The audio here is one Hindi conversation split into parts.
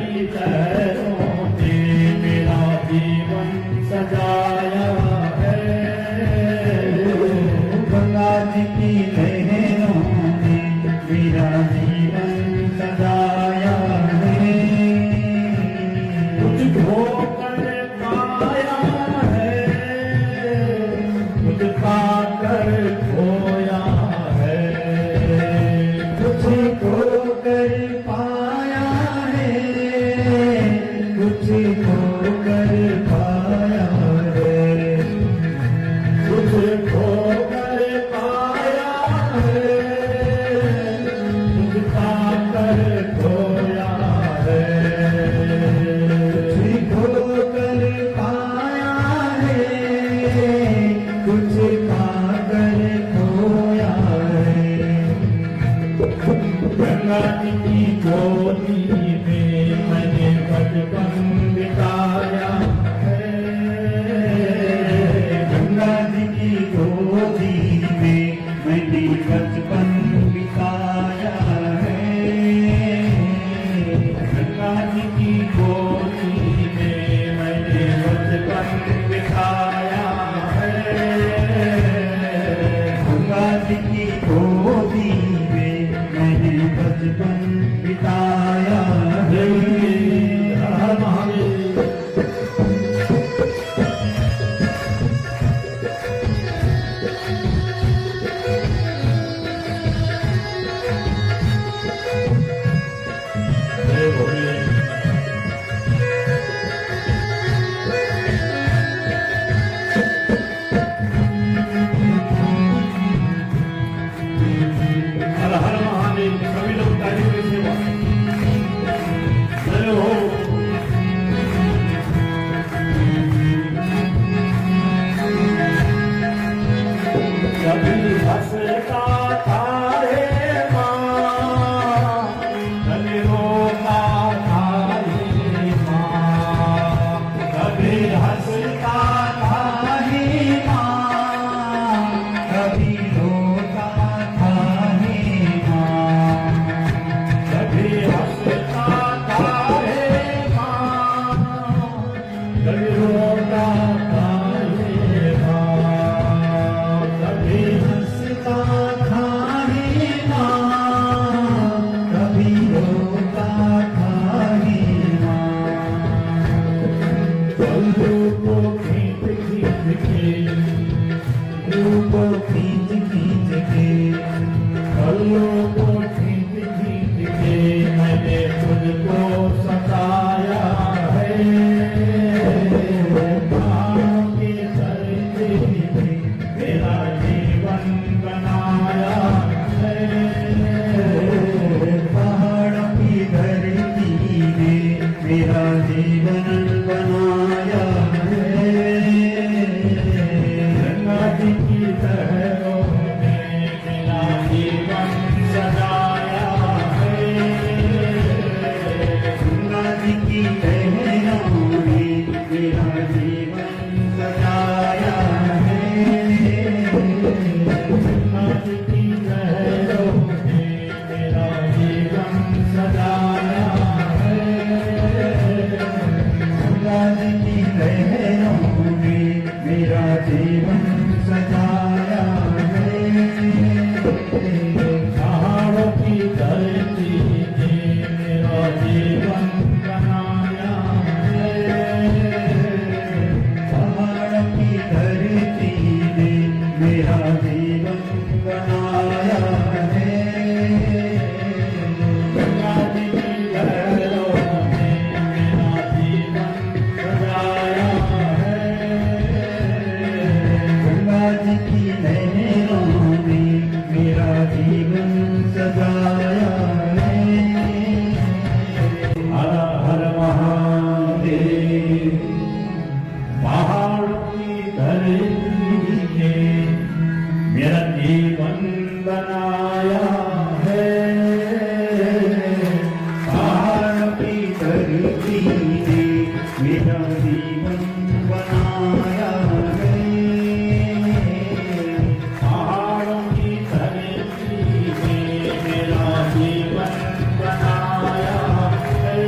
की लहरों ने मेरा जीवन सजाया है। गंगा जी की लहरों ने मेरा जीवन सजाया है। कुछ खोकर पाया है, कुछ पाकर खोया है। कुछ खोकर पाया है, कुछ खोकर पाया है। कुछ खोकर पाया है, कुछ पाकर खोया है। कुछ खोकर पाया है, कुछ पाकर खोया है। गंगा जी की गोदी में मैंने बचपन बिताया है। गंगा जी की गोदी में मैंने बचपन बिताया है। गंगा जी की गोदी में मैंने बचपन बिताया है। गंगा जी की गोदी में मैंने बचपन बिताया है। हर हर महादेव। जय भोले। हर हर महादेव। सभी लोग ताली की सेवा। जय हो। कभी हंसता था रे माँ, कभी रोता था रे माँ। कभी हंसता था हे माँ, कभी रोता था हे माँ। कभी हंसता था रे माँ, कभी रोता था रे माँ। कभी हंसता था हे माँ, कभी रोता था हे माँ। बंधु को खींच खींच के, रूप खींच खींच के, बंधु को खींच खींच के मैंने तुझको सताया है। प्राणों की धरती में मेरा जीवन बनाया है। पहाड़ की धरती में मेरा जीवन बनाया है। गंगा जी की लहरों ने मेरा जीवन सजाया है। गंगा जी की लहरों ने मेरा जीवन सजाया है। गंगा जी की लहरों ने मेरा जीवन सजाया है। गंगा जी की लहरों ने मेरा जीवन सजाया है। पहाड़ों की धरती ने मेरा जीवन बनाया है। पहाड़ की धरती ने मेरा जीवन बनाया है। गंगा जी की लहरों ने मेरा जीवन सजाया है। गंगा जी की लहरों ने मेरा जीवन सजाया है। हर हर महादेव। पहाड़ की धरती ने मेरा जीवन बनाया है। पहाड़ की धरती ने मेरा जीवन बनाया है। पहाड़ों की धरती ने मेरा जीवन बनाया है।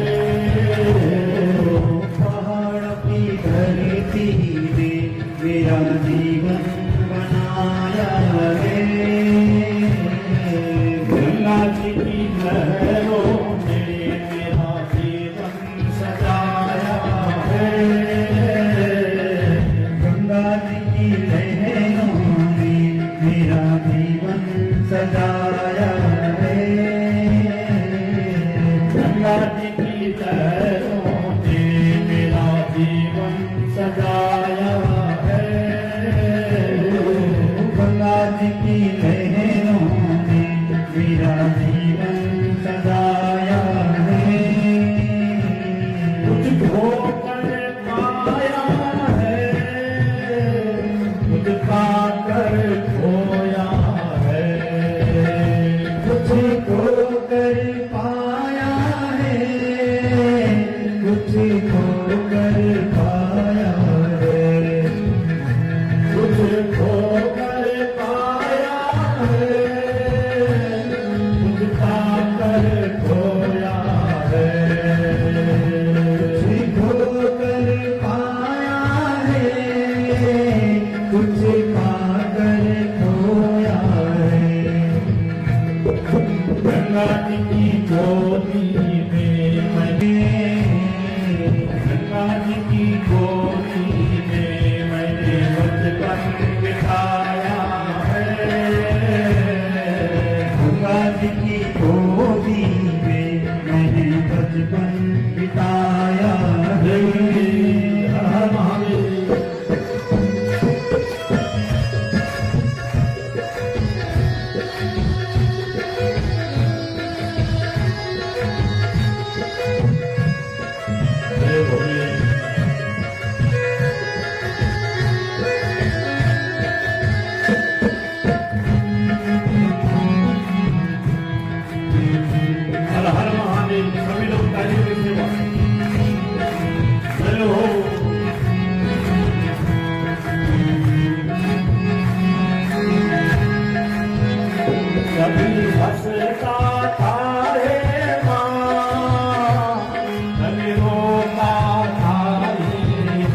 तुझको कर पाया है, तुझको कर पाया है, तुझ पाकर खोया है, तुझको कर पाया है, तुझ पाकर खोया है। गंगा जी की गोदी में मैंने, गंगा जी की गोदी में मैंने बचपन बिताया है, गंगा जी की गोदी में मैंने बचपन बिताया है। हर हर महादेव। जय भोले। हर हर महादेव। सभी लोग तालियों की सेवा। जय हो। कभी हंसता था रे माँ, कभी रोता था रे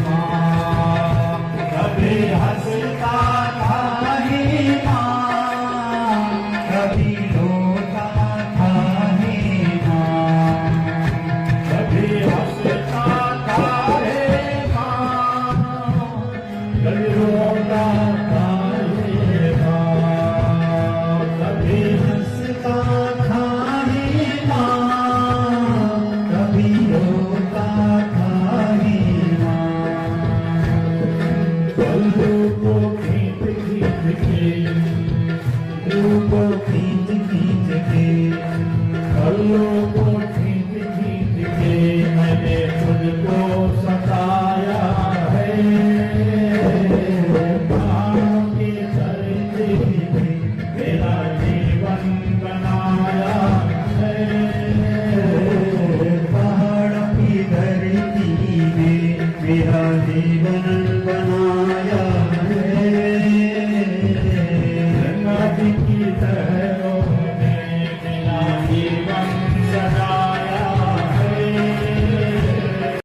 माँ, कभी हंसता था हे माँ, कभी रोता था हे माँ, कभी हंसता था रे माँ, कभी रोता था रे माँ, कभी हंसता था हे माँ, कभी रोता था हे माँ। पल्लू को खींच खींच के, रूप खींच खींच के